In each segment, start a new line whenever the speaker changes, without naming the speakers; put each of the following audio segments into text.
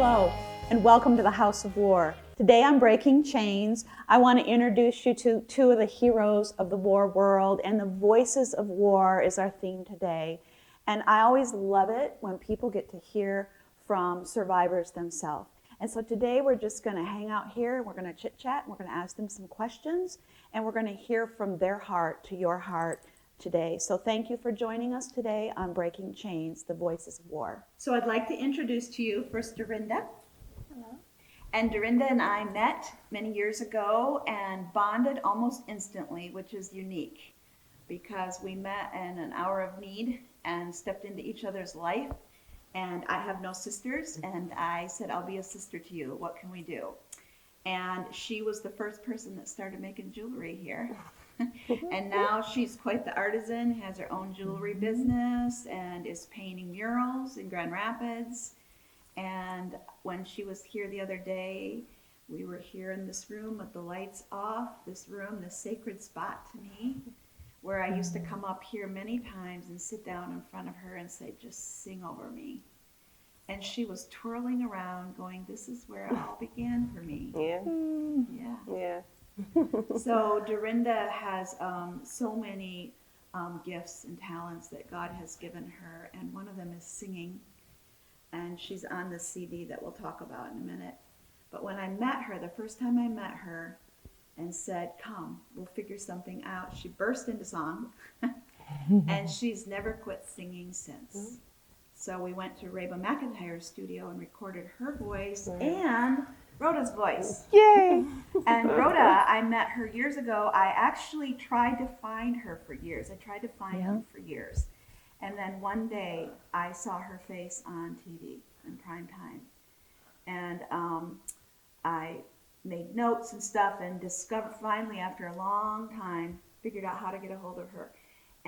Hello, and welcome to the House of War. Today on Breaking Chains, I want to introduce you to two of the heroes of the war world, and the voices of war is our theme today. And I always love it when people get to hear from survivors themselves. And so today we're just going to hang out here, and we're going to chit-chat, and we're going to ask them some questions, and we're going to hear from their heart to your heart today. So thank you for joining us today on Breaking Chains, the Voices of War. So I'd like to introduce to you first Disassociation.
Hello.
And Meetrinda and I met many years ago and bonded almost instantly, which is unique because we met in an hour of need and stepped into each other's life. And I have no sisters, and I said, I'll be a sister to you. What can we do? And she was the first person that started making jewelry here. And now she's quite the artisan, has her own jewelry business, and is painting murals in Grand Rapids. And when she was here the other day, we were here in this room with the lights off, this room, this sacred spot to me, where I used to come up here many times and sit down in front of her and say, just sing over me. And she was twirling around going, this is where it all began for me. Yeah. So Meetrinda has so many gifts and talents that God has given her, and one of them is singing. And she's on the CD that we'll talk about in a minute. But when I met her, the first time I met her and said, come, we'll figure something out, she burst into song. And she's never quit singing since. So we went to Rhoda McIntyre's studio and recorded her voice and Rhoda's voice.
Yay!
And Rhoda, I met her years ago. I actually tried to find her for years. I tried to find her for years. And then one day I saw her face on TV in prime time. And I made notes and stuff and discovered finally after a long time, figured out how to get a hold of her.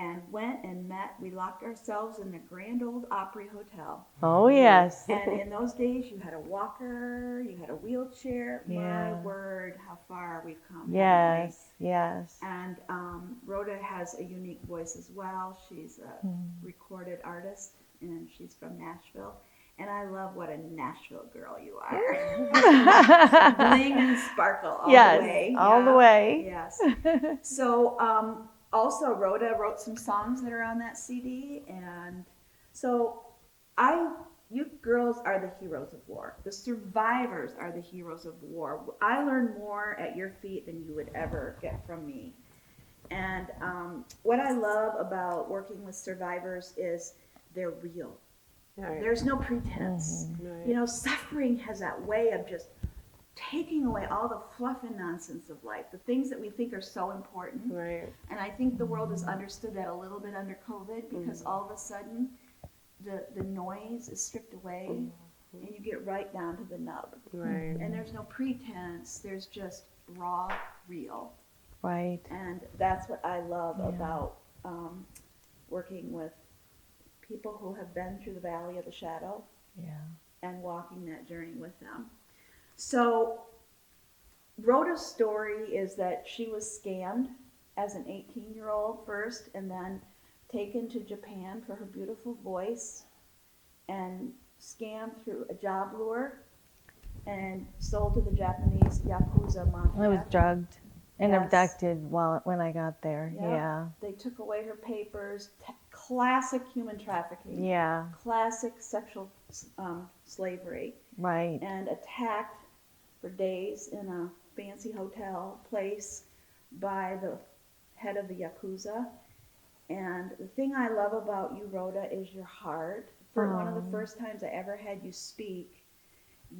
And went and met, we locked ourselves in the Grand Old Opry Hotel.
Oh, yes.
And in those days, you had a walker, you had a wheelchair. My word, how far we've come.
Yes.
And Rhoda has a unique voice as well. She's a recorded artist, and she's from Nashville. And I love what a Nashville girl you are. Bling and sparkle all the way.
All the way.
Yes. So, also, Rhoda wrote some songs that are on that CD, and so you girls are the heroes of war. The survivors are the heroes of war. I learned more at your feet than you would ever get from me. And what I love about working with survivors is they're real. Right. There's no pretense. Right. You know, suffering has that way of just taking away all the fluff and nonsense of life, the things that we think are so important.
Right.
And I think the world has understood that a little bit under COVID, because all of a sudden the noise is stripped away and you get right down to the nub.
Right.
And there's no pretense, there's just raw, real.
Right.
And that's what I love about working with people who have been through the valley of the shadow and walking that journey with them. So, Rhoda's story is that she was scammed as an 18-year-old first, and then taken to Japan for her beautiful voice, and scammed through a job lure, and sold to the Japanese Yakuza mafia.
I was drugged and abducted when I got there. Yeah.
They took away her papers. Classic human trafficking.
Yeah.
Classic sexual slavery.
Right.
And attacked for days in a fancy hotel place by the head of the Yakuza. And the thing I love about you, Rhoda, is your heart. For one of the first times I ever had you speak,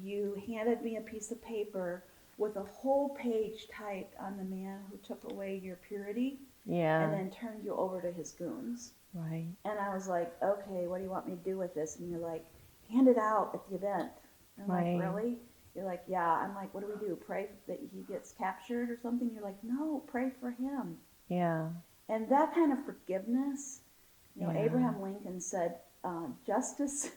you handed me a piece of paper with a whole page typed on the man who took away your purity and then turned you over to his goons.
Right.
And I was like, okay, what do you want me to do with this? And you're like, hand it out at the event. And I'm like, really? You're like, yeah. I'm like, what do we do? Pray that he gets captured or something? You're like, no, pray for him.
Yeah.
And that kind of forgiveness, you know, Abraham Lincoln said, justice,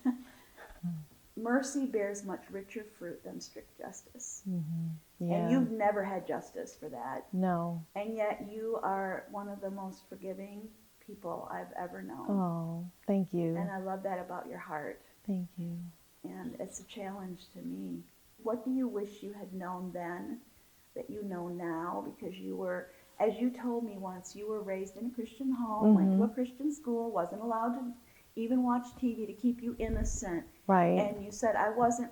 mercy bears much richer fruit than strict justice.
Mm-hmm. Yeah.
And you've never had justice for that.
No.
And yet you are one of the most forgiving people I've ever known.
Oh, thank you.
And I love that about your heart.
Thank you.
and it's a challenge to me. What do you wish you had known then that you know now? Because you were, as you told me once, you were raised in a Christian home, went to a Christian school, wasn't allowed to even watch TV to keep you innocent.
Right.
And you said, I wasn't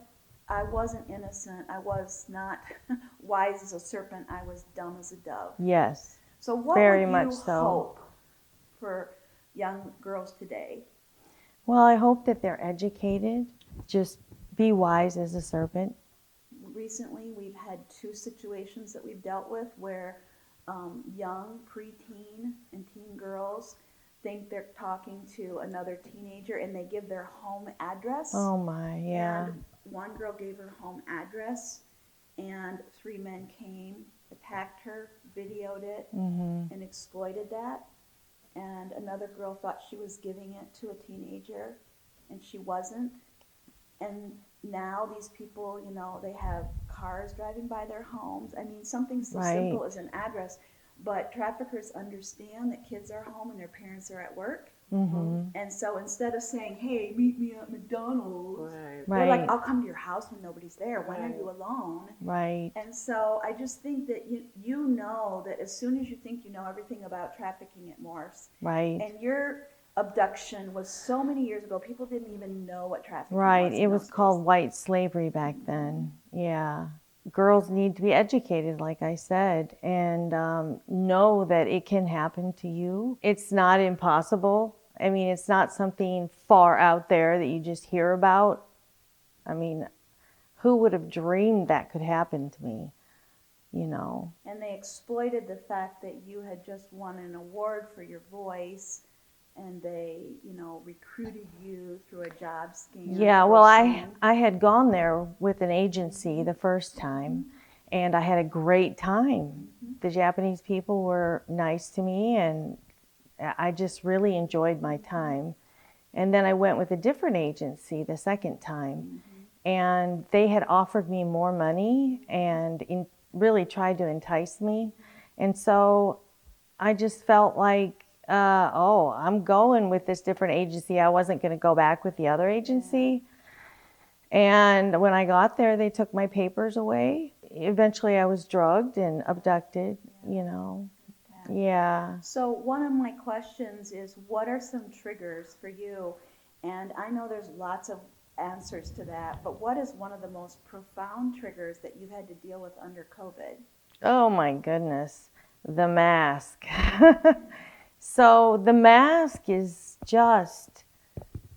innocent. I was not wise as a serpent. I was dumb as a dove.
Yes.
So what
Very
would
much
you
so.
hope for young girls today?
Well, I hope that they're educated. Just be wise as a serpent.
Recently, we've had 2 situations that we've dealt with where young preteen and teen girls think they're talking to another teenager and they give their home address.
Oh my, yeah.
And one girl gave her home address and 3 men came, attacked her, videoed it, and exploited that. And another girl thought she was giving it to a teenager and she wasn't. And now these people, you know, they have cars driving by their homes. I mean, something so simple as an address. But traffickers understand that kids are home and their parents are at work. And so instead of saying, hey, meet me at McDonald's, they're like, I'll come to your house when nobody's there. When are you alone?
Right.
And so I just think that you know that as soon as you think you know everything about trafficking, it morphs.
Right.
And your abduction was so many years ago, people didn't even know what trafficking
Right.
was.
It was called white slavery back then. Yeah. Girls need to be educated, like I said, and know that it can happen to you. It's not impossible. I mean, it's not something far out there that you just hear about. I mean, who would have dreamed that could happen to me, you know?
And they exploited the fact that you had just won an award for your voice, and they, you know, recruited you through a job scam.
Yeah, well, I had gone there with an agency the first time, and I had a great time. The Japanese people were nice to me, and I just really enjoyed my time. And then I went with a different agency the second time, and they had offered me more money and really tried to entice me. And so I just felt like, I'm going with this different agency. I wasn't going to go back with the other agency. And when I got there, they took my papers away. Eventually I was drugged and abducted, you know. Yeah.
So one of my questions is, what are some triggers for you? And I know there's lots of answers to that, but what is one of the most profound triggers that you've had to deal with under COVID?
Oh my goodness, the mask. So the mask is just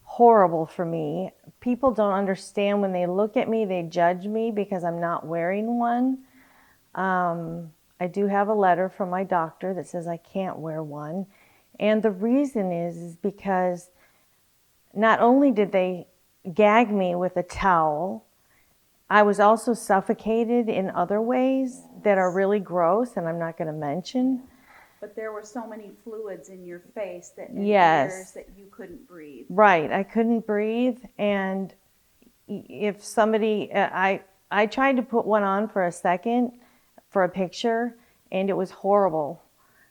horrible for me. People don't understand when they look at me, they judge me because I'm not wearing one. I do have a letter from my doctor that says I can't wear one. And the reason is because not only did they gag me with a towel, I was also suffocated in other ways that are really gross and I'm not going to mention.
But there were so many fluids in your face that in
Yes.
years that you couldn't breathe.
Right, I couldn't breathe, and if somebody, I tried to put one on for a second for a picture, and it was horrible.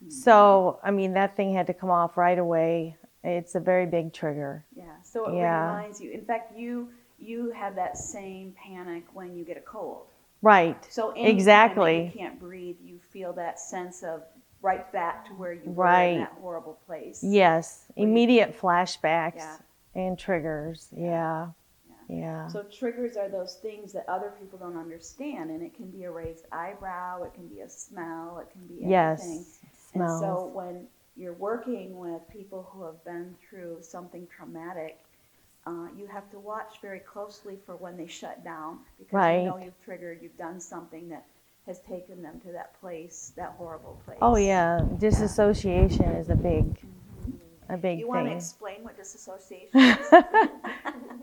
So, I mean, that thing had to come off right away. It's a very big trigger.
Yeah, so it reminds you. In fact, you have that same panic when you get a cold.
Right,
So anytime
exactly.
that you can't breathe, you feel that sense of right back to where you were
Right.
in that horrible place.
Yes, immediate flashbacks
Yeah.
and triggers. Yeah.
So triggers are those things that other people don't understand, and it can be a raised eyebrow, it can be a smell, it can be anything.
Yes,
And
smells.
so when you're working with people who have been through something traumatic, you have to watch very closely for when they shut down, because
Right.
you know you've done something that has taken them to that place, that horrible place.
Oh yeah, disassociation is a big
You want to
thing.
explain what disassociation is?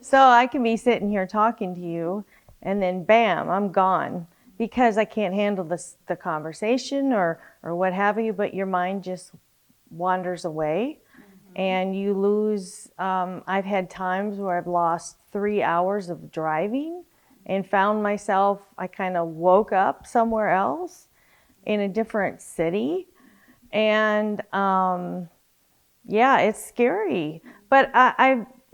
So I can be sitting here talking to you, and then bam, I'm gone because I can't handle the conversation or what have you. But your mind just wanders away, and you lose. I've had times where I've lost 3 hours of driving, and found myself. I kind of woke up somewhere else, in a different city, and yeah, it's scary. But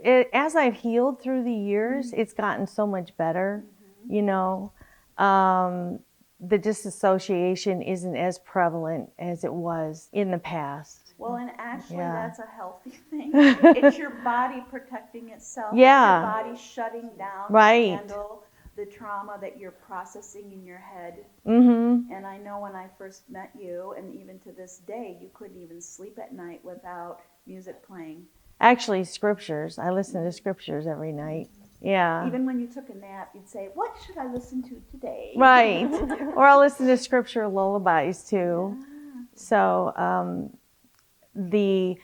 as I've healed through the years, it's gotten so much better. You know, the disassociation isn't as prevalent as it was in the past.
Well, and actually,
Yeah.
that's a healthy thing. It's your body protecting itself.
Yeah.
It's your body shutting down
Right.
to handle the trauma that you're processing in your head.
Mm-hmm.
And I know when I first met you, and even to this day, you couldn't even sleep at night without music playing.
Actually, scriptures. I listen to scriptures every night. Yeah.
Even when you took a nap, you'd say, "What should I listen to today?"
Right. Or I'll listen to scripture lullabies too. So the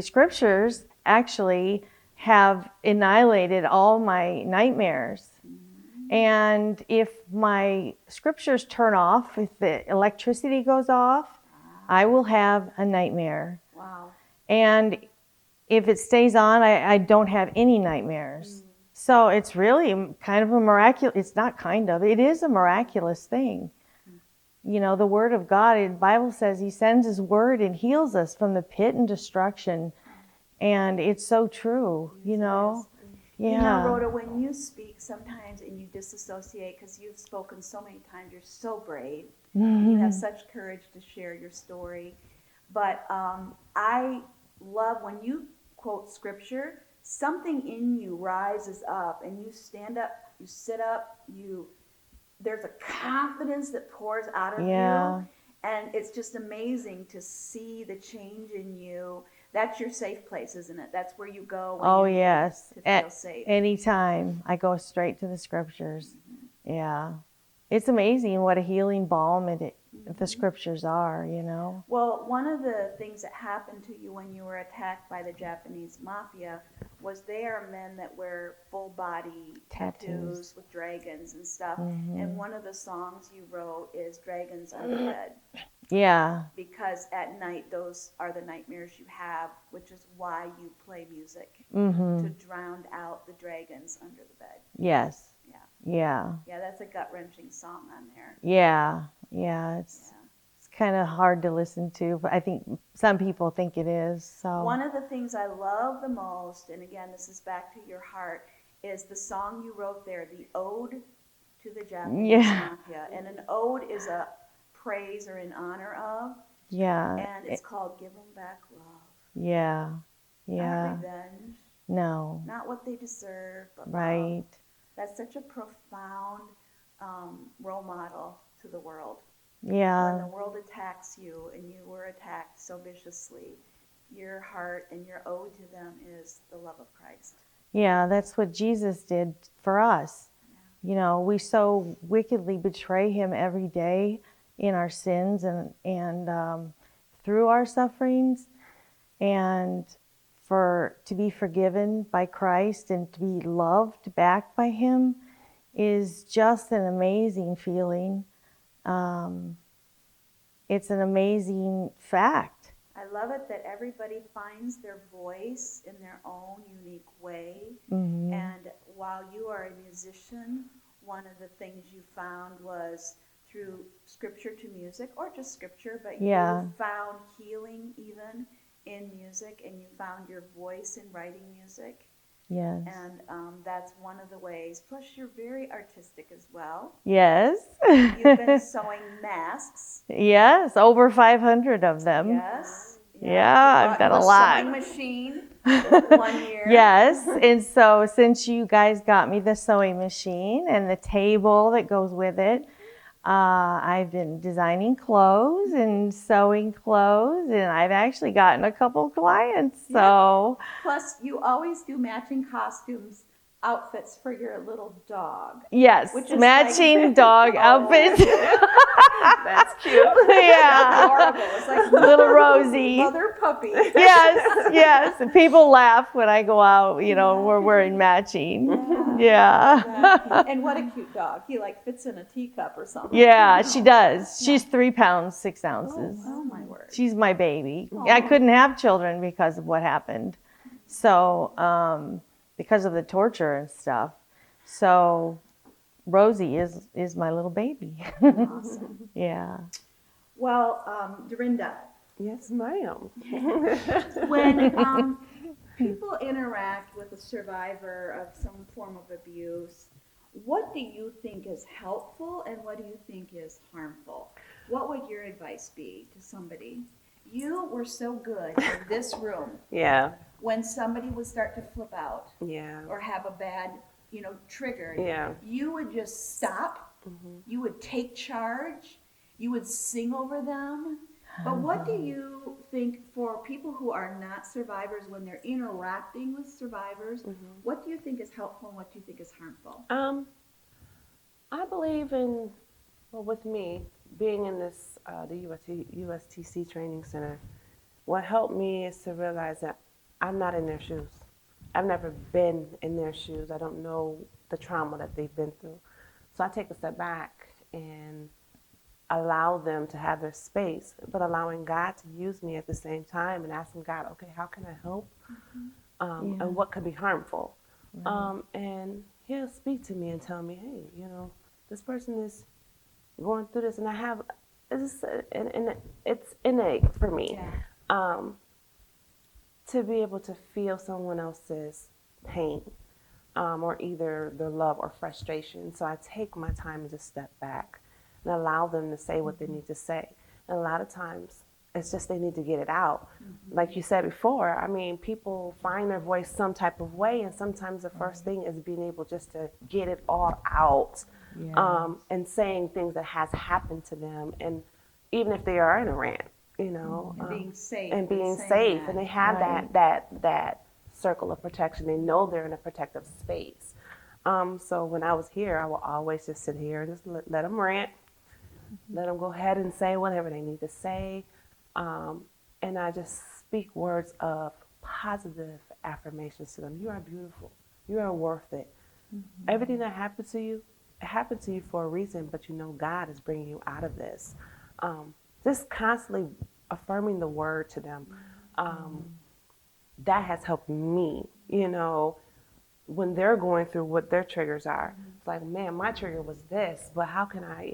scriptures actually have annihilated all my nightmares. And if my scriptures turn off, if the electricity goes off, I will have a nightmare.
Wow.
And if it stays on, I don't have any nightmares. So it's really kind of a miraculous, it's not kind of, it is a miraculous thing. You know, the Word of God, the Bible says He sends His Word and heals us from the pit and destruction. And it's so true, you know. Yeah.
You know, Rhoda, when you speak sometimes and you disassociate, because you've spoken so many times, you're so brave. You have such courage to share your story. But I love when you quote scripture, something in you rises up and you stand up, you sit up, there's a confidence that pours out of
Yeah.
you. And it's just amazing to see the change in you. That's your safe place, isn't it? That's where you go when
Oh,
you
yes.
need to feel safe.
Anytime I go straight to the scriptures. Yeah. It's amazing what a healing balm the scriptures are, you know.
Well, one of the things that happened to you when you were attacked by the Japanese mafia was they are men that wear full body tattoos with dragons and stuff. And one of the songs you wrote is Dragons on the Bed.
Yeah.
Because at night, those are the nightmares you have, which is why you play music, to drown out the dragons under the bed.
Yes.
Yeah.
Yeah.
Yeah, that's a gut-wrenching song on there.
Yeah. Yeah. It's kind of hard to listen to, but I think some people think it is. So
one of the things I love the most, and again, this is back to your heart, is the song you wrote there, the Ode to the Japanese Mafia. And an ode is a praise or in honor of.
Yeah.
And it's called Give 'Em Back Love.
Yeah. Yeah.
Not revenge.
No.
Not what they deserve, but
right.
love. That's such a profound role model to the world.
Yeah.
When the world attacks you and you were attacked so viciously, your heart and your ode to them is the love of Christ.
Yeah, that's what Jesus did for us. Yeah. You know, we so wickedly betray Him every day in our sins and through our sufferings, and to be forgiven by Christ and to be loved back by Him is just an amazing feeling. It's an amazing fact.
I love it that everybody finds their voice in their own unique way. And while you are a musician, one of the things you found was through scripture to music, or just scripture, but you found healing even in music, and you found your voice in writing music.
Yes.
And that's one of the ways. Plus, you're very artistic as well.
Yes.
You've been sewing masks.
Yes, over 500 of them.
Yes.
Yeah, I've done a lot.
Sewing machine 1 year.
Yes, and so since you guys got me the sewing machine and the table that goes with it, I've been designing clothes and sewing clothes, and I've actually gotten a couple clients. So
plus, you always do matching costumes, outfits for your little dog.
Yes, matching dog outfits.
That's cute.
Yeah.
Adorable. It's like
little Rosie.
Mother puppy.
Yes. And people laugh when I go out, you know, we're wearing matching. Yeah.
And what a cute dog. He like fits in a teacup or something.
Yeah, she does. She's 3 pounds, 6 ounces.
Oh my word.
She's my baby. I couldn't have children because of what happened. So, because of the torture and stuff. So Rosie is my little baby.
Awesome.
Yeah.
Well, Dorinda.
Yes, ma'am.
When people interact with a survivor of some form of abuse, what do you think is helpful and what do you think is harmful? What would your advice be to somebody? You were so good in this room
Yeah,
when somebody would start to flip out
yeah,
or have a bad, trigger.
yeah.
You would just stop. You would take charge. You would sing over them. But what do you think for people who are not survivors when they're interacting with survivors? What do you think is helpful and what do you think is harmful?
I believe in, well, with me being in this the USTC training center, what helped me is to realize that I'm not in their shoes. I've never been in their shoes. I don't know the trauma that they've been through. So I take a step back and allow them to have their space, but allowing God to use me at the same time and asking God, okay, how can I help? And what could be harmful? And He'll speak to me and tell me, hey, this person is going through this, and I have, it's innate for me to be able to feel someone else's pain, or either their love or frustration. So I take my time and just step back and allow them to say what they need to say. And a lot of times, it's just they need to get it out. Like you said before, I mean, people find their voice some type of way, and sometimes the first thing is being able just to get it all out, and saying things that has happened to them, and even if they are in a rant,
And being safe.
and being
saying
safe,
that.
and they have that circle of protection. They know they're in a protective space. So when I was here, I will always just sit here and just let them rant, let them go ahead and say whatever they need to say. And I just speak words of positive affirmations to them. You are beautiful. You are worth it. Everything that happened to you, it happened to you for a reason, but God is bringing you out of this. Just constantly affirming the word to them. That has helped me, when they're going through what their triggers are. It's like, man, my trigger was this, but how can I,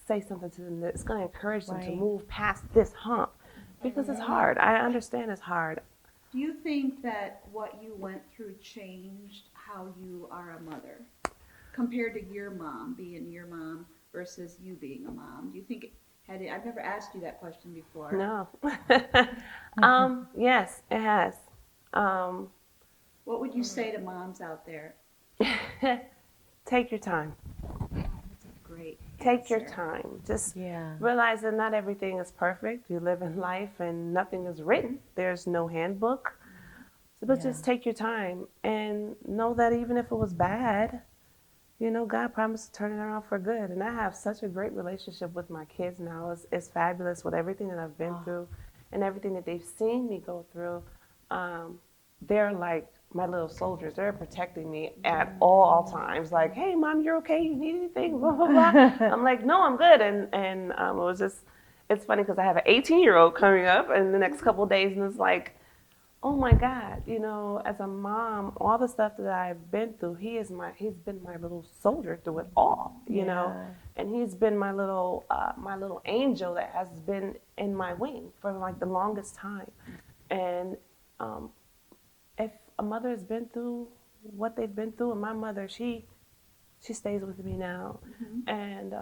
say something to them that's going to encourage them to move past this hump, because it's hard. I understand it's hard.
Do you think that what you went through changed how you are a mother compared to your mom, being your mom versus you being a mom? Do you think I've never asked you that question before.
No. Yes, it has.
What would you say to moms out there?
Take your time.
Great.
Take your
answer.
time. Just realize that not everything is perfect. You live in life and nothing is written. There's no handbook. But just take your time and know that even if it was bad, God promised to turn it around for good. And I have such a great relationship with my kids now. It's fabulous with everything that I've been through and everything that they've seen me go through. They're like my little soldiers. They're protecting me at all times. Like, hey, Mom, you're okay? You need anything? Blah, blah, blah. I'm like, no, I'm good. And it was just, it's funny because I have an 18-year-old coming up in the next couple of days, and it's like, oh my God, as a mom, all the stuff that I've been through, he's been my little soldier through it all, and he's been my little angel that has been in my wing for like the longest time. And if a mother has been through what they've been through, and my mother, she stays with me now, and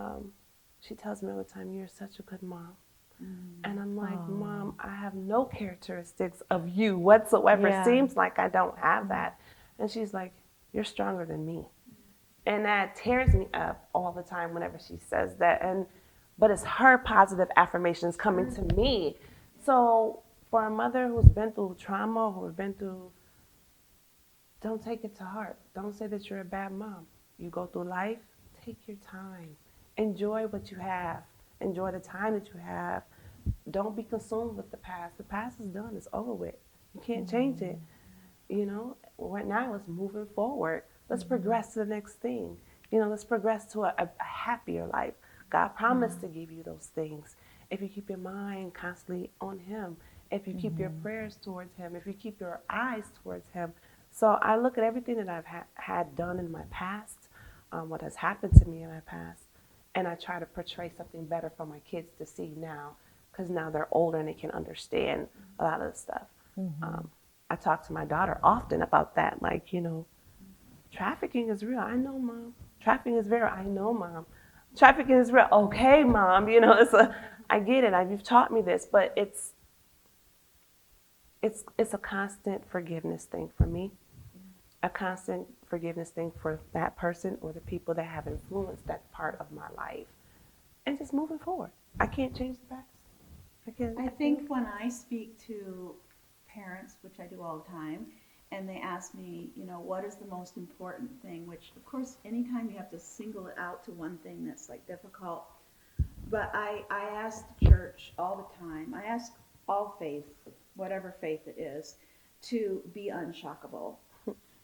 she tells me all the time, "You're such a good mom." And I'm like, Mom, I have no characteristics of you whatsoever. It seems like I don't have that. And she's like, you're stronger than me. And that tears me up all the time whenever she says that. But it's her positive affirmations coming to me. So for a mother who's been through trauma, don't take it to heart. Don't say that you're a bad mom. You go through life, take your time. Enjoy what you have. Enjoy the time that you have. Don't be consumed with the past. The past is done. It's over with. You can't change it. Right now it's moving forward. Let's progress to the next thing. Let's progress to a happier life. God promised to give you those things if you keep your mind constantly on Him, if you keep your prayers towards Him, if you keep your eyes towards Him. So I look at everything that I've had done in my past, what has happened to me in my past, and I try to portray something better for my kids to see now, because now they're older and they can understand a lot of the stuff. I talk to my daughter often about that. Like, you know, trafficking is real. I know, Mom. Trafficking is real. I know, Mom. Trafficking is real. Okay, Mom. You know, I get it. You've taught me this, but it's a constant forgiveness thing for me, a constant forgiveness thing for that person or the people that have influenced that part of my life, and just moving forward. I can't change the past.
I think when I speak to parents, which I do all the time, and they ask me, you know, what is the most important thing, which of course anytime you have to single it out to one thing that's like difficult, but I ask the church all the time, I ask all faith, whatever faith it is, to be unshockable,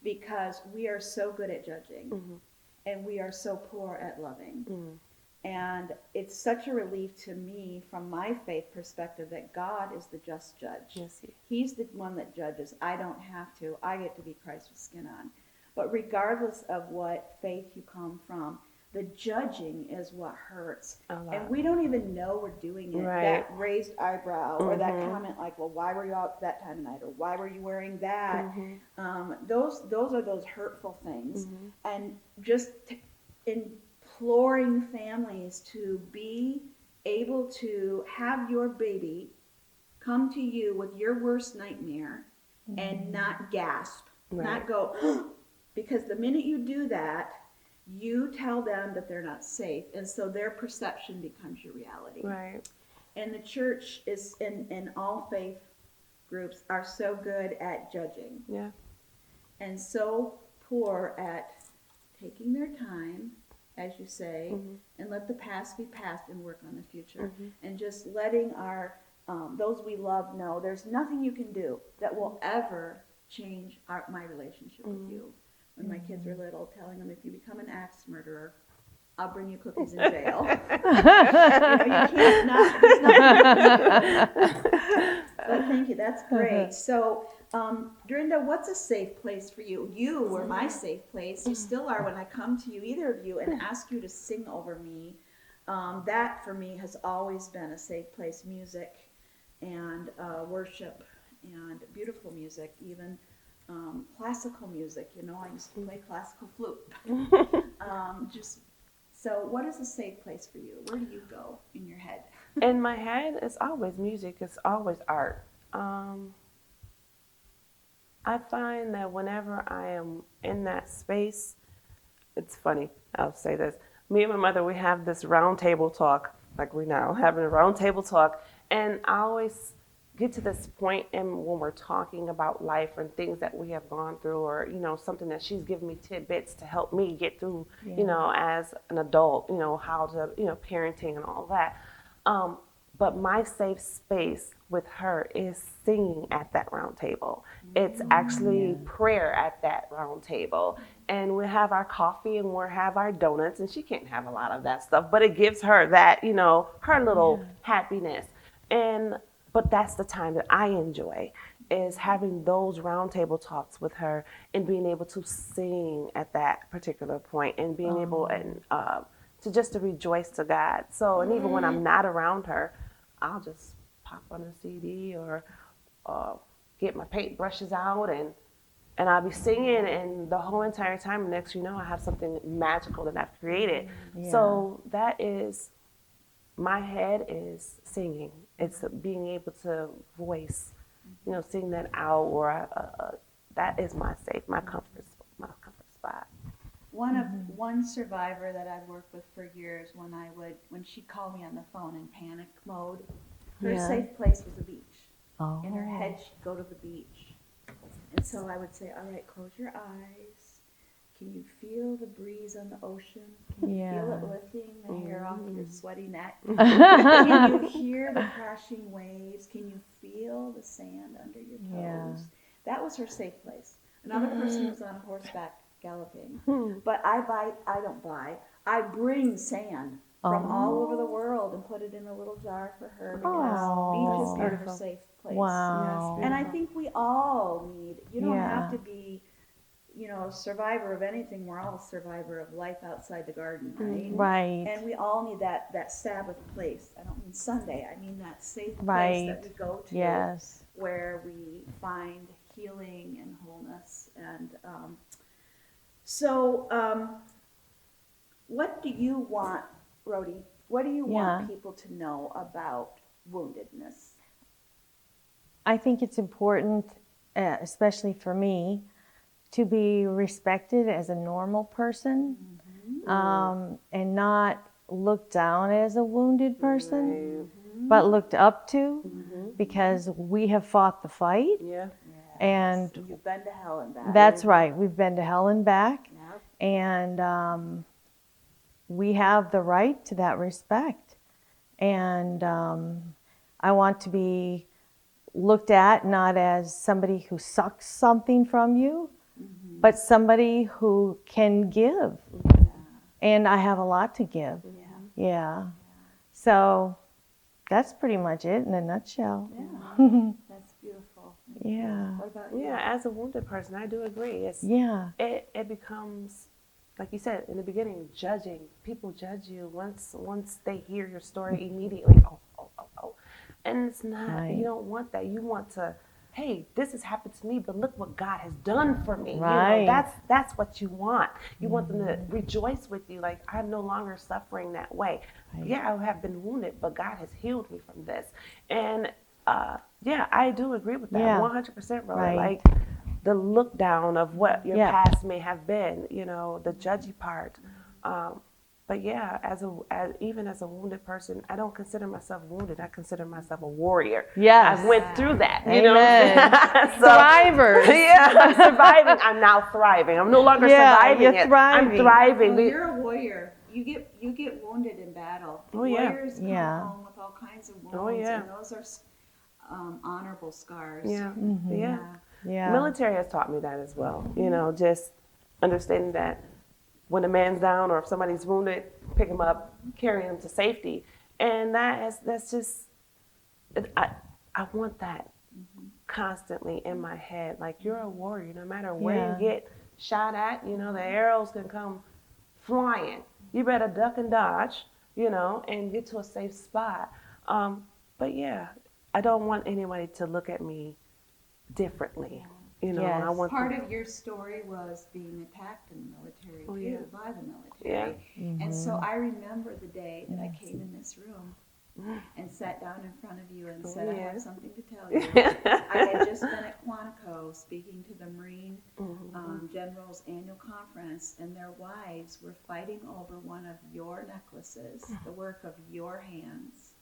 because we are so good at judging, and we are so poor at loving. And it's such a relief to me from my faith perspective that God is the just judge.
Yes,
He's the one that judges. I don't have to. I get to be Christ with skin on. But regardless of what faith you come from, the judging is what hurts. And we don't even know we're doing it.
Right.
That raised eyebrow or that comment like, well, why were you out that time of night? Or why were you wearing that? Those are those hurtful things. And just imploring families to be able to have your baby come to you with your worst nightmare and not gasp, not go, because the minute you do that, you tell them that they're not safe, and so their perception becomes your reality.
Right.
And the church is, in all faith groups, are so good at judging.
Yeah.
And so poor at taking their time, as you say, and let the past be past and work on the future. And just letting our those we love know there's nothing you can do that will ever change my relationship with you. When my kids were little, telling them, if you become an axe murderer, I'll bring you cookies in jail. You can't not. But thank you, that's great. So, Meetrinda, what's a safe place for you? You were my safe place. You still are when I come to you, either of you, and ask you to sing over me. That for me has always been a safe place. Music and worship and beautiful music, even classical music. You know, I used to play classical flute. So what is a safe place for you? Where do you go in your head?
In my head, it's always music. It's always art. I find that whenever I am in that space, it's funny, I'll say this. Me and my mother, we have this round table talk, like we're now having a round table talk, and I always get to this point and when we're talking about life and things that we have gone through, or, you know, something that she's given me tidbits to help me get through, you know, as an adult, you know, how to, you know, parenting and all that. But my safe space with her is singing at that round table. It's actually prayer at that round table. And we have our coffee and we'll have our donuts, and she can't have a lot of that stuff, but it gives her that, you know, her little happiness. But that's the time that I enjoy, is having those roundtable talks with her and being able to sing at that particular point and being able to rejoice to God. So, and even when I'm not around her, I'll just pop on a CD or get my paint brushes out and I'll be singing, and the whole entire time, next you know, I have something magical that I've created. So that is, my head is singing. It's being able to voice, you know, sing that out, or that is my comfort spot.
One survivor that I've worked with for years, when she'd call me on the phone in panic mode, her safe place was the beach. In her head, she'd go to the beach. And so I would say, all right, close your eyes. Can you feel the breeze on the ocean? Can you feel it lifting the hair off your sweaty neck? Can you hear the crashing waves? Can you feel the sand under your toes? That was her safe place. Another person was on horseback galloping. But I bring sand from all over the world and put it in a little jar for her, because beaches are her safe place.
Wow.
And I think we all need, you don't have to be, you know, a survivor of anything. We're all a survivor of life outside the garden, right?
Right.
And we all need that Sabbath place. I don't mean Sunday. I mean that safe place that we go to.
Yes.
where we find healing and wholeness. And so what do you want, Rhody? What do you want people to know about woundedness?
I think it's important, especially for me, to be respected as a normal person, and not looked down as a wounded person, but looked up to, because we have fought the fight.
Yeah.
And
You've been to hell and back.
that's right. We've been to hell and back.
Yep.
And we have the right to that respect. And I want to be looked at not as somebody who sucks something from you, but somebody who can give. And I have a lot to give. Yeah. So that's pretty much it in a nutshell.
Yeah. That's beautiful.
Yeah.
What about you?
Yeah, as a wounded person, I do agree. It becomes, like you said in the beginning, judging. People judge you once they hear your story immediately. Oh. And it's not, you don't want that. You want to, hey, this has happened to me, but look what God has done for me.
Right.
You know, that's what you want. You want them to rejoice with you, like, I'm no longer suffering that way. Right. Yeah, I have been wounded, but God has healed me from this. And I do agree with that, 100%, Rhoda.
Right.
Like, the look down of what your past may have been, you know, the judgy part. But yeah, even as a wounded person, I don't consider myself wounded. I consider myself a warrior.
Yes.
I went through that.
Amen.
You know,
Survivors.
Yeah, I'm surviving. I'm now thriving. I'm no longer surviving
you're
it.
thriving.
I'm thriving.
Well, you're a warrior. You get wounded in battle. Warriors come home with all kinds of wounds, and those are honorable scars.
Yeah.
Yeah.
Military has taught me that as well. You know, just understanding that when a man's down or if somebody's wounded, pick him up, carry him to safety. And that's just, I want that constantly in my head. Like, you're a warrior, no matter where you get shot at, you know, the arrows can come flying. You better duck and dodge, you know, and get to a safe spot. But yeah, I don't want anybody to look at me differently. You know, I want
part of your story was being attacked in the military too, by the military.
Yeah.
And so I remember the day that I came in this room and sat down in front of you and said, I have something to tell you. I had just been at Quantico speaking to the Marine Generals Annual Conference, and their wives were fighting over one of your necklaces, the work of your hands.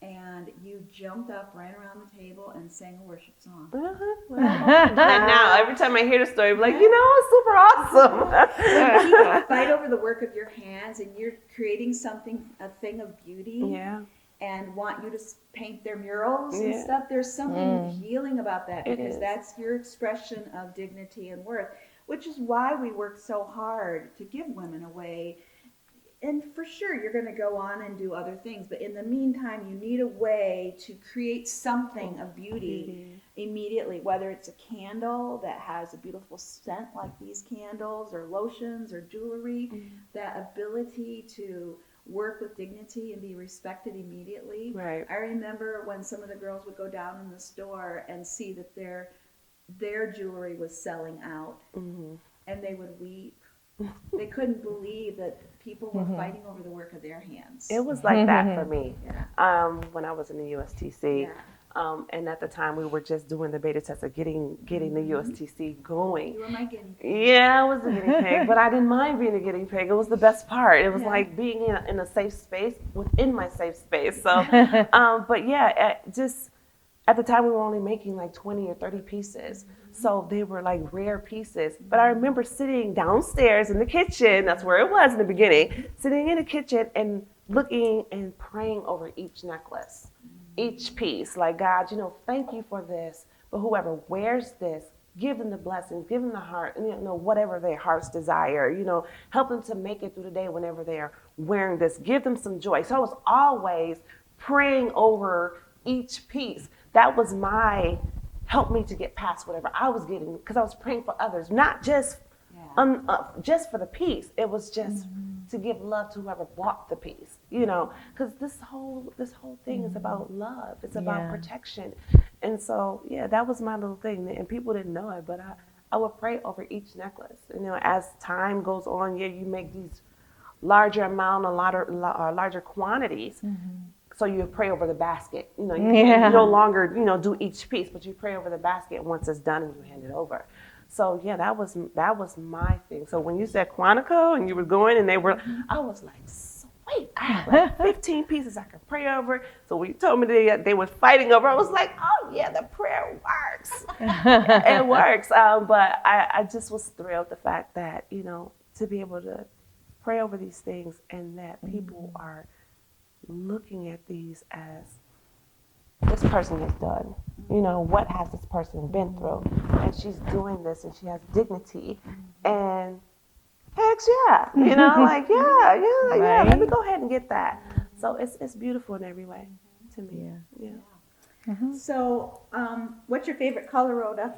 And you jumped up, ran around the table, and sang a worship song.
And now, every time I hear the story, I'm like, you know, it's super awesome.
People fight over the work of your hands, and you're creating a thing of beauty, and want you to paint their murals and stuff. There's something healing about that, because that's your expression of dignity and worth, which is why we work so hard to give women away. And for sure, you're going to go on and do other things. But in the meantime, you need a way to create something of beauty immediately, whether it's a candle that has a beautiful scent like these candles, or lotions, or jewelry. That ability to work with dignity and be respected immediately.
Right.
I remember when some of the girls would go down in the store and see that their jewelry was selling out, and they would weep. They couldn't believe that people were fighting over the work of their hands.
It was like that for me when I was in the USTC. And at the time, we were just doing the beta test of getting the USTC going.
You were my guinea pig.
Yeah, I was the guinea pig, but I didn't mind being a guinea pig. It was the best part. It was like being in a safe space within my safe space. So, but yeah, just at the time, we were only making like 20 or 30 pieces. So they were like rare pieces. But I remember sitting downstairs in the kitchen, that's where it was in the beginning, sitting in the kitchen and looking and praying over each necklace, each piece. Like, God, you know, thank you for this. But whoever wears this, give them the blessings, give them the heart, you know, whatever their heart's desire, you know, help them to make it through the day whenever they are wearing this. Give them some joy. So I was always praying over each piece. That was help me to get past whatever I was getting, because I was praying for others, not just just for the piece. It was just to give love to whoever bought the piece, you know, because this whole thing is about love. It's about protection. And so, yeah, that was my little thing. And people didn't know it, but I would pray over each necklace. You know, as time goes on, yeah, you make these larger amount, larger quantities. So you pray over the basket. You know, you no longer, you know, do each piece, but you pray over the basket once it's done and you hand it over. So yeah, that was my thing. So when you said Quantico and you were going and they were, I was like, sweet, I have like 15 pieces I can pray over. So when you told me they were fighting over, I was like, oh yeah, the prayer works. It works. But I just was thrilled the fact that, you know, to be able to pray over these things and that people are looking at these as this person has done. You know, what has this person been through? And she's doing this and she has dignity. And heck yeah, you know, like, yeah, let me go ahead and get that. So it's beautiful in every way to me. Yeah.
So, what's your favorite color, Rhoda?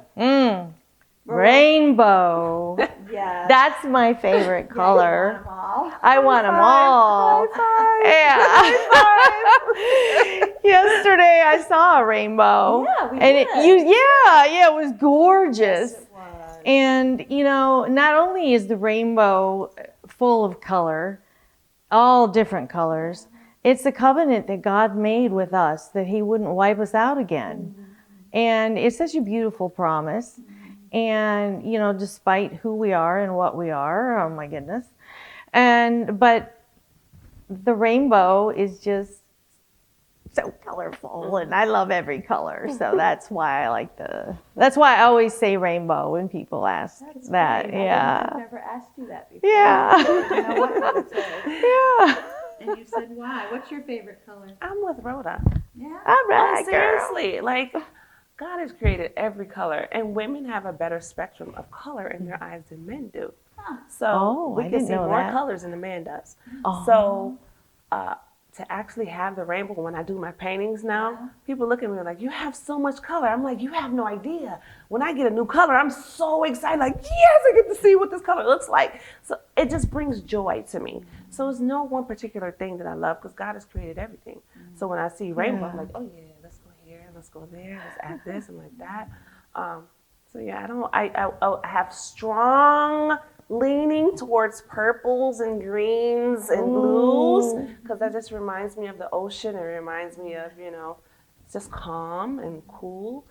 Rainbow.
Yes.
That's my favorite color.
You want them all?
I want them all.
High five.
Yeah. Yesterday I saw a rainbow.
Yeah, we
and
did.
It was gorgeous.
Yes, it was.
And you know, not only is the rainbow full of color, all different colors, it's the covenant that God made with us that He wouldn't wipe us out again. And it's such a beautiful promise. And, you know, despite who we are and what we are, oh my goodness. But the rainbow is just so colorful and I love every color. So that's why that's why I always say rainbow when people ask that.
Great.
Yeah.
I've never asked you that before.
Yeah.
I didn't know what you would say.
Yeah.
And you said why? What's your favorite color?
I'm with Rhoda.
Yeah.
All right, girl.
Seriously, like, God has created every color, and women have a better spectrum of color in their eyes than men do. So we
I
can
didn't
see
know
more
that.
colors than a man does.
Oh.
So to actually have the rainbow when I do my paintings now, people look at me like, you have so much color. I'm like, you have no idea. When I get a new color, I'm so excited, like, yes, I get to see what this color looks like. So it just brings joy to me. So it's no one particular thing that I love because God has created everything. So when I see rainbow, I'm like, oh yeah, let's go here, let's go there, let's add this and like that. So yeah, I have strong leaning towards purples and greens and blues because that just reminds me of the ocean. It reminds me of, you know, just calm and cool.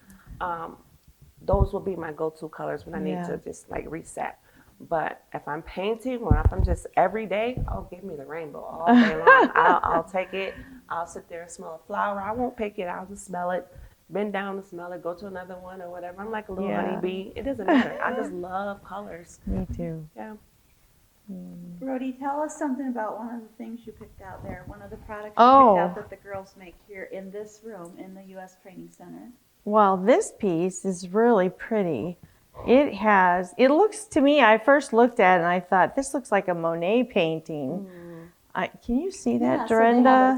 Those will be my go-to colors when I need to just like reset. But if I'm painting or if I'm just every day, oh, give me the rainbow all day long. I'll take it. I'll sit there and smell a flower. I won't pick it. I'll just smell it. Bend down and smell it, go to another one or whatever. I'm like a little honeybee. It doesn't matter. I just love colors.
Me too.
Yeah.
Rhodie, tell us something about one of the things you picked out there. One of the products you picked out that the girls make here in this room in the U.S. Training Center.
Well, this piece is really pretty. It looks to me, I first looked at it and I thought, this looks like a Monet painting. Can you see that, Dorinda?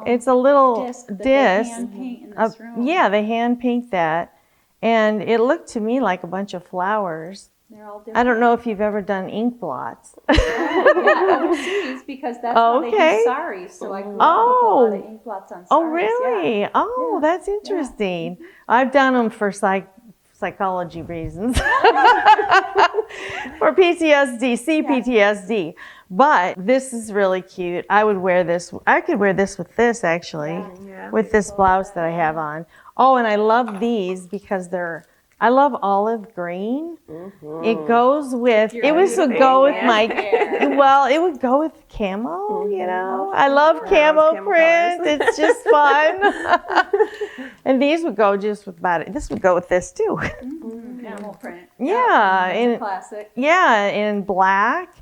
It's a little disc.
That they hand paint in this room.
Yeah, they hand paint that. And it looked to me like a bunch of flowers.
They're all different.
I don't know if you've ever done ink blots.
Overseas, because that's how they do saris. So I grew up with a lot of ink blots on saris.
Oh, really?
Yeah.
Oh, that's interesting. Yeah. I've done them for psychology reasons. For PTSD, CPTSD. But this is really cute. I would wear this. I could wear this with this, actually, with this blouse that I have on. Oh, and I love these because I love olive green. It goes with, it would go with it would go with camo, you know. I love camo print. It's just fun. And these would go just with this would go with this too.
Animal print.
Yeah.
In classic.
Yeah, in black.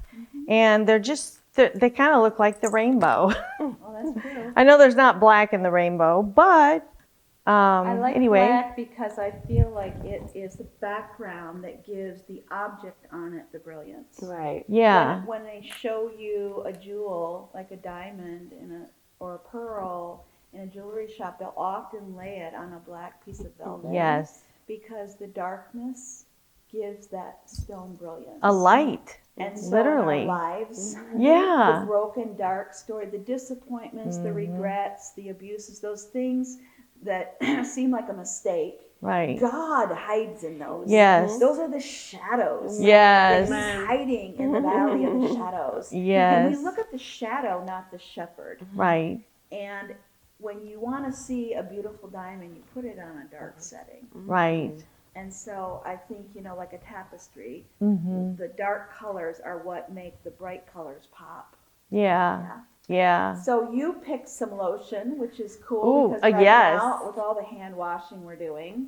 And they kind of look like the rainbow.
Oh, that's true.
I know there's not black in the rainbow, but
I like
anyway.
black because I feel like it is the background that gives the object on it the brilliance.
Right.
Yeah.
When they show you a jewel, like a diamond or a pearl in a jewelry shop, they'll often lay it on a black piece of velvet.
Yes.
Because the darkness gives that stone brilliance.
A light.
And so
Literally.
in our lives,
Yeah.
the broken, dark story, the disappointments, the regrets, the abuses, those things that seem like a mistake,
Right.
God hides in those.
Yes.
Those are the shadows.
Yes.
That He's hiding in the valley of the shadows.
Yes.
And we look at the shadow, not the shepherd.
Right.
And when you want to see a beautiful diamond, you put it on a dark setting.
Right.
And so I think, like a tapestry,
Mm-hmm.
the dark colors are what make the bright colors pop.
Yeah. Yeah.
So you picked some lotion, which is cool
Ooh,
because right
yes.
now, with all the hand washing we're doing,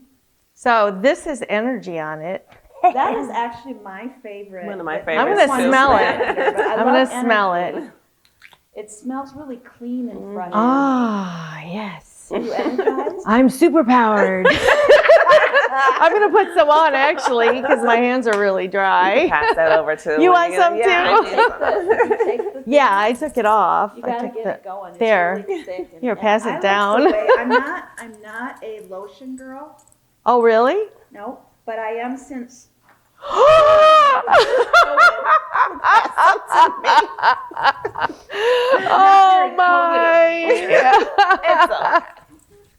So this is energy on it.
that is actually my favorite.
One of my
But
favorites,
I'm gonna
this
smell
one's
it.
lavender, but I
I'm gonna
love
smell
energy.
it.
It smells really clean and fresh.
Ah, yes.
You energized?
I'm super powered. I'm gonna put some on actually because my hands are really dry.
Pass that over to.
You want some
Take the
Yeah, I took it off.
You
I
gotta
took
get it going. It's
there.
really thick.
Here, pass it
I like
down.
the way- I'm not a lotion girl.
Oh, really?
No, but I am since.
Oh my!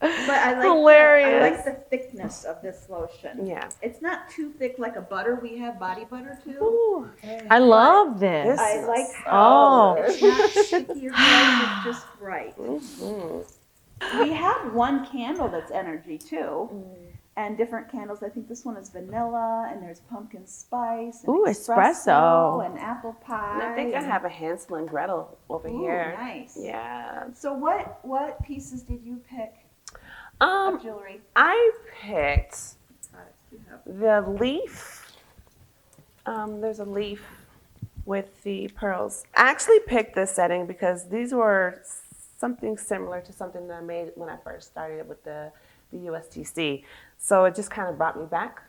But I like
Hilarious.
I like the thickness of this lotion.
Yeah.
It's not too thick like a butter. We have body butter too.
Ooh.
I love this.
I like
Oh.
how it's not sticky or gross, it's just right.
Mm-hmm.
We have one candle that's energy too. And different candles. I think this one is vanilla, and there's pumpkin spice, and
Ooh, espresso.
and apple pie.
And I think I have a Hansel and Gretel over here.
Nice.
Yeah.
So what pieces did you pick of jewelry?
I picked
Products do you have?
the leaf. There's a leaf with the pearls. I actually picked this setting because these were something similar to something that I made when I first started with the USTC. So it just kind of brought me back.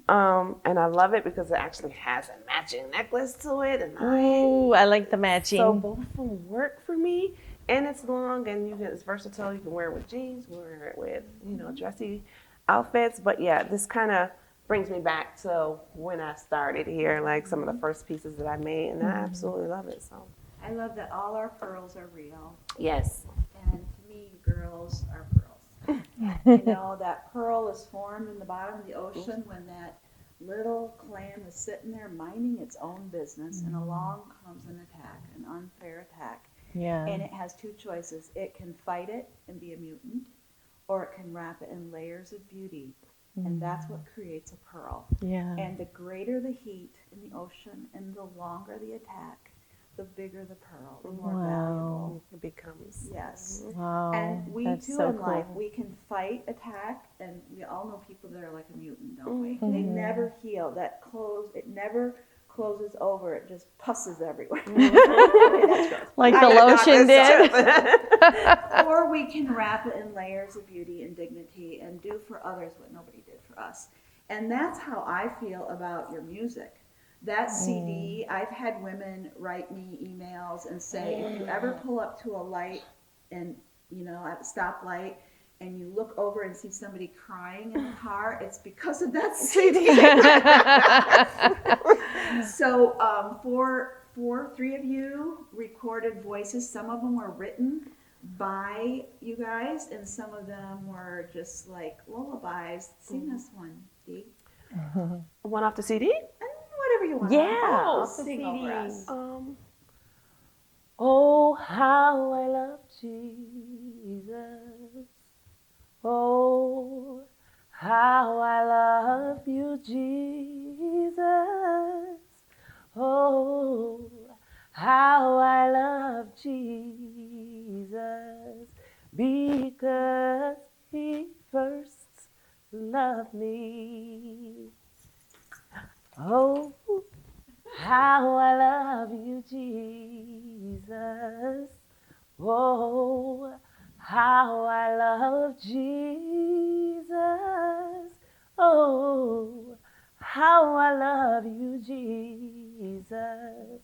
And I love it because it actually has a matching necklace to it. And
Ooh, I like the matching.
so both of them work for me. And it's long and it's versatile. You can wear it with jeans, wear it with, dressy outfits. But yeah, this kind of brings me back to when I started here, like some of the first pieces that I made. And I absolutely love it. So
I love that all our pearls are real.
yes.
And to me, girls are pearls. That pearl is formed in the bottom of the ocean when that little clam is sitting there minding its own business, and along comes an attack, an unfair attack.
Yeah.
And it has two choices. It can fight it and be a mutant, or it can wrap it in layers of beauty. And that's what creates a pearl.
Yeah.
And the greater the heat in the ocean and the longer the attack, the bigger the pearl, the more valuable
It becomes.
Yes.
Wow.
And we
that's
too
so
in
cool.
life, we can fight attack, and we all know people that are like a mutant, don't we? They never heal. It never closes over. It just pusses everywhere. Okay, that's gross.
Like the lotion did.
Or we can wrap it in layers of beauty and dignity and do for others what nobody did for us. And that's how I feel about your music. That CD, I've had women write me emails and say, if you ever pull up to a light and, at a stoplight, and you look over and see somebody crying in the car, it's because of that CD. So three of you recorded voices. Some of them were written by you guys, and some of them were just like lullabies. Sing this one, Dee.
One off the CD?
Whatever you want.
Yeah,
Off the sing over us.
Oh, how I love Jesus. Oh, how I love you, Jesus. Oh, how I love Jesus. Because he first loved me. Oh, how I love you, Jesus. Oh, how I love Jesus. Oh, how I love you, Jesus.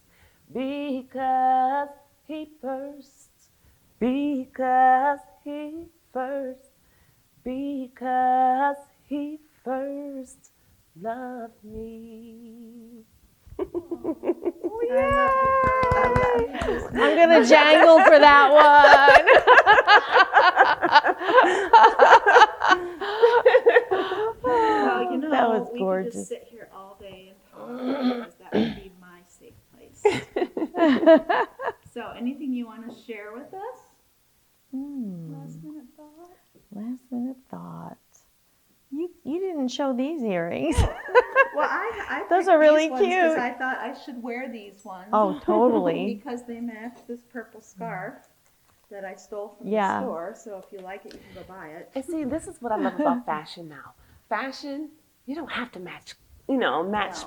Because he first, because he first, because he first love me.
I'm gonna jangle for that one.
Well, you know,
that was
we
gorgeous.
could just sit here all day and talk because that would be my safe place. So, anything you want to share with us? Last minute thought?
Last minute thought. You didn't show these earrings.
Well, I
Those
picked
are really
these ones 'cause
cute.
I thought I should wear these ones.
Oh, totally.
Because they match this purple scarf that I stole from
Yeah.
the store. So if you like it, you can go buy it.
And see, this is what I love about fashion now. Fashion, you don't have to match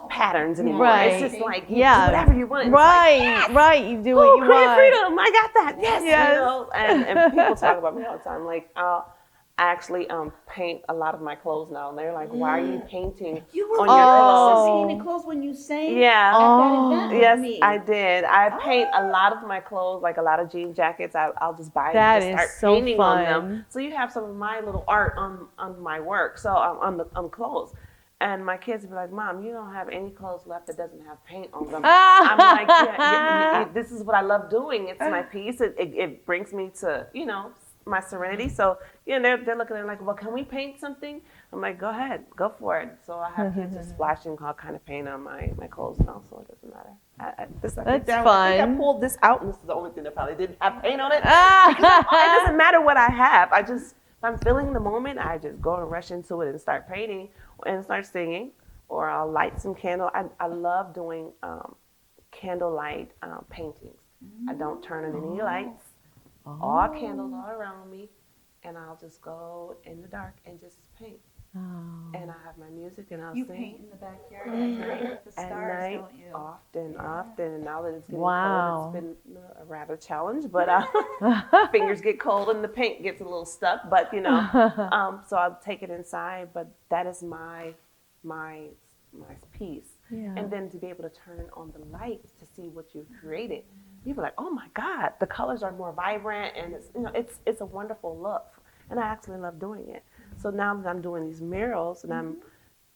patterns anymore.
Right.
It's just like you
Yeah.
do whatever you want. It's
Right,
like, yes!
right. You do what
Oh,
you
creative
want.
freedom! I got that. Yes.
Yes.
You know, and people talk about me all the time. Like, I actually paint a lot of my clothes now, and they're like, "Why are you painting
You were
on your clothes?"
painting clothes when you sang
Yeah.
at that event with
Yes,
me.
I did. I paint a lot of my clothes, like a lot of jean jackets. I'll just buy
That
and just
is
start
so
painting on them.
fun.
So you have some of my little art on my work, so on clothes. And my kids would be like, "Mom, you don't have any clothes left that doesn't have paint on them." I'm like, yeah, this is what I love doing. It's my piece. It brings me to, my serenity. So, they're looking at it like, "Well, can we paint something?" I'm like, "Go ahead, go for it." So I have kids just splashing all kind of paint on my clothes now, so it doesn't matter. I think I
fun.
pulled this out, and this is the only thing that probably didn't have paint on it. It doesn't matter what I have. If I'm feeling the moment, I just go and rush into it and start painting and start singing, or I'll light some candle. I love doing candlelight paintings. I don't turn on any lights. All candles all around me, and I'll just go in the dark and just paint. And I have my music, and I'll
You
sing.
paint in the backyard at night with the
At
stars,
night,
don't you?
often, and now that it's getting
Wow.
cold, it's been a rather challenge, but fingers get cold and the paint gets a little stuck, but so I'll take it inside, but that is my piece.
Yeah.
And then to be able to turn on the lights to see what you've created, you'll be like, "Oh my God, the colors are more vibrant," and it's a wonderful look, and I actually love doing it. So now that I'm doing these murals, and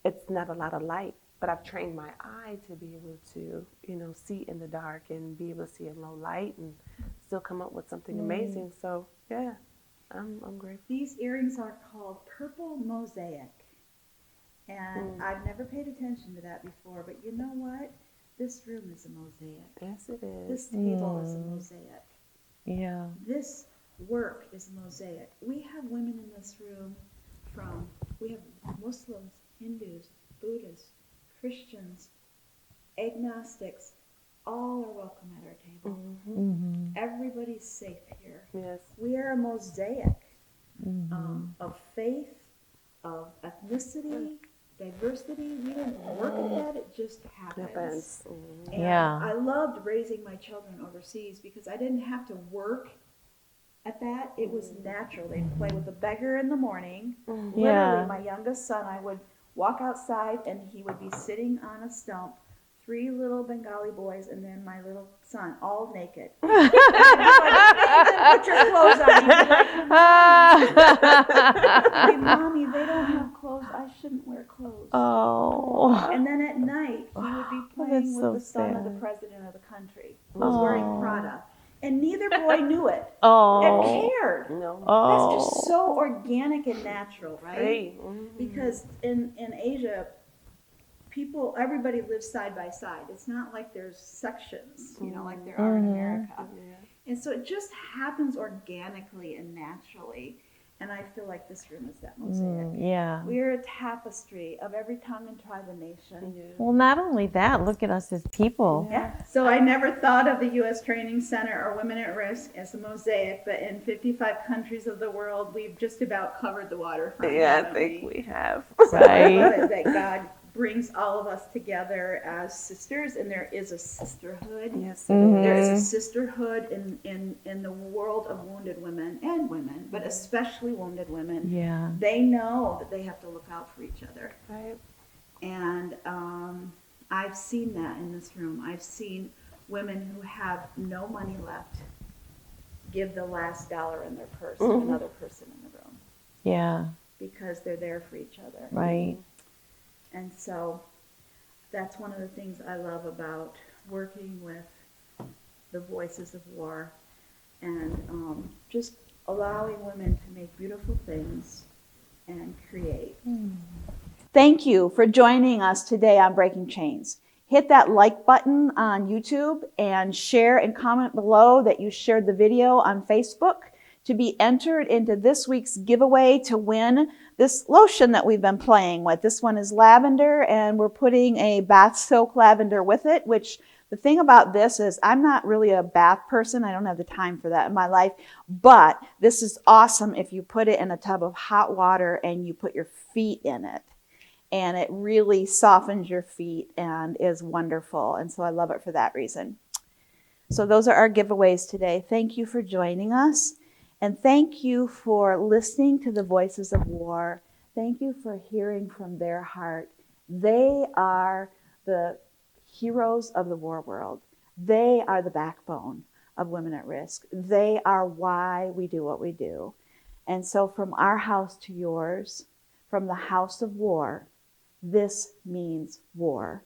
it's not a lot of light, but I've trained my eye to be able to, see in the dark and be able to see in low light and still come up with something amazing. So yeah, I'm grateful.
These earrings are called purple mosaic. And I've never paid attention to that before, but you know what? This room is a mosaic.
Yes, it is.
This table is a mosaic.
Yeah.
This work is a mosaic. We have women in this room we have Muslims, Hindus, Buddhists, Christians, agnostics, all are welcome at our table.
Mm-hmm.
Everybody's safe here.
Yes.
We are a mosaic of faith, of ethnicity, diversity. We don't work at that, it just happens. And I loved raising my children overseas because I didn't have to work at that. It was natural. They'd play with a beggar in the morning. Literally, my youngest son, I would walk outside and he would be sitting on a stump, 3 little Bengali boys, and then my little son, all naked. And he'd be like, "Put your clothes on." He'd be like, "Mommy, they don't have clothes. I shouldn't wear clothes."
Oh.
And then at night, he would be playing with the son of the president of the country, who was wearing Prada. And neither boy knew it. And cared.
No.
That's just so organic and natural, right?
Hey.
Because in Asia, everybody lives side by side. It's not like there's sections, like there are in America. And so it just happens organically and naturally. And I feel like this room is that mosaic.
Yeah.
We're a tapestry of every tongue and tribe and nation.
Yeah.
Well, not only that, look at us as people.
Yeah. So I never thought of the U.S. Training Center or Women at Risk as a mosaic, but in 55 countries of the world, we've just about covered the waterfront.
Yeah, I think we have.
So I love
Right.
it that God brings all of us together as sisters, and there is a sisterhood.
Yes.
There is a sisterhood in the world of wounded women and women, but especially wounded women.
Yeah.
They know that they have to look out for each other.
Right.
And I've seen that in this room. I've seen women who have no money left give the last dollar in their purse to another person in the room
Yeah.
because they're there for each other.
Right.
And so that's one of the things I love about working with the Voices of War, and just allowing women to make beautiful things and create. Thank you for joining us today on Breaking Chains. Hit that like button on YouTube and share and comment below that you shared the video on Facebook to be entered into this week's giveaway to win this lotion that we've been playing with. This one is lavender, and we're putting a bath soak lavender with it, which the thing about this is I'm not really a bath person. I don't have the time for that in my life, but this is awesome if you put it in a tub of hot water and you put your feet in it. And it really softens your feet and is wonderful. And so I love it for that reason. So those are our giveaways today. Thank you for joining us. And thank you for listening to the Voices of War. Thank you for hearing from their heart. They are the heroes of the war world. They are the backbone of Women at Risk. They are why we do what we do. And so from our house to yours, from the house of war, this means war.